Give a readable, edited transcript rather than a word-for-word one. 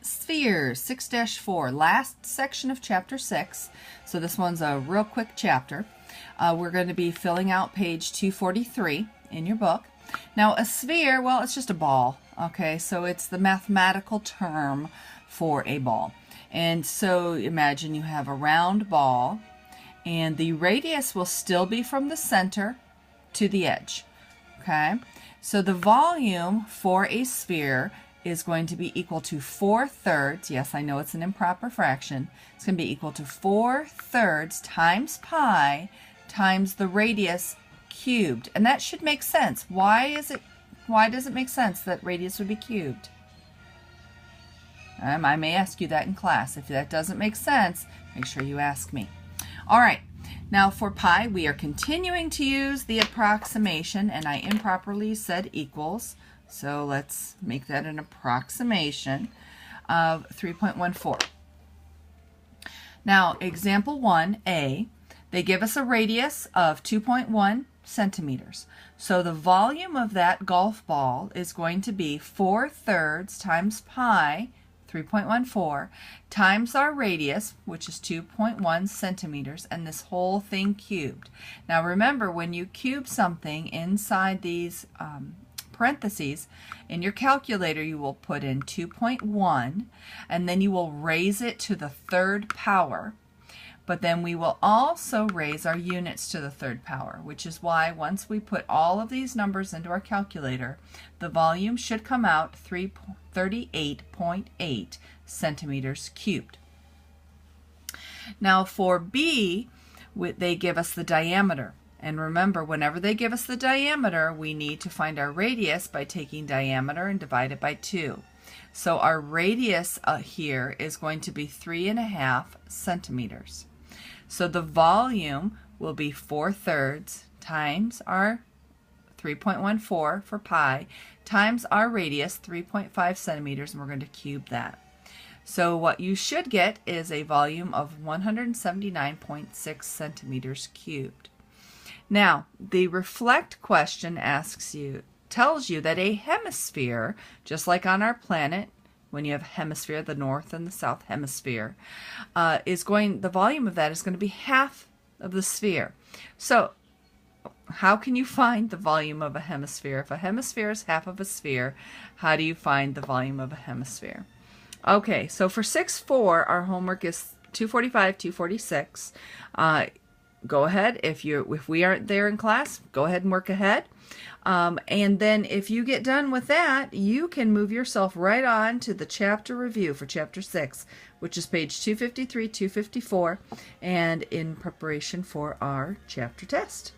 Spheres 6-4, last section of chapter 6. So this one's a real quick chapter. We're going to be filling out page 243 in your book. Now a sphere, well, it's just a ball. Okay, so it's the mathematical term for a ball. And so imagine you have a round ball, and the radius will still be from the center to the edge. Okay, so the volume for a sphere is going to be equal to 4/3. Yes, I know it's an improper fraction. It's going to be equal to 4/3 times pi times the radius cubed. And that should make sense. Why does it make sense that radius would be cubed? I may ask you that in class. If that doesn't make sense, make sure you ask me. All right. Now for pi, we are continuing to use the approximation, and I improperly said equals. So let's make that an approximation of 3.14. Now, example 1a, they give us a radius of 2.1 centimeters. So the volume of that golf ball is going to be 4/3 times pi, 3.14, times our radius, which is 2.1 centimeters, and this whole thing cubed. Now remember, when you cube something inside these parentheses, in your calculator you will put in 2.1, and then you will raise it to the third power. But then we will also raise our units to the third power, which is why once we put all of these numbers into our calculator, the volume should come out 38.8 centimeters cubed. Now for B, they give us the diameter. And remember, whenever they give us the diameter, we need to find our radius by taking diameter and divide it by 2. So our radius here is going to be 3.5 centimeters. So the volume will be 4/3 times our 3.14 for pi times our radius, 3.5 centimeters, and we're going to cube that. So what you should get is a volume of 179.6 centimeters cubed. Now, the reflect question tells you that a hemisphere, just like on our planet, when you have hemisphere, the north and the south hemisphere, the volume of that is going to be half of the sphere. So how can you find the volume of a hemisphere? If a hemisphere is half of a sphere, how do you find the volume of a hemisphere? Okay, so for 6-4, our homework is 245, 246. Go ahead. If we aren't there in class, go ahead and work ahead. And then if you get done with that, you can move yourself right on to the chapter review for chapter 6, which is page 253, 254, and in preparation for our chapter test.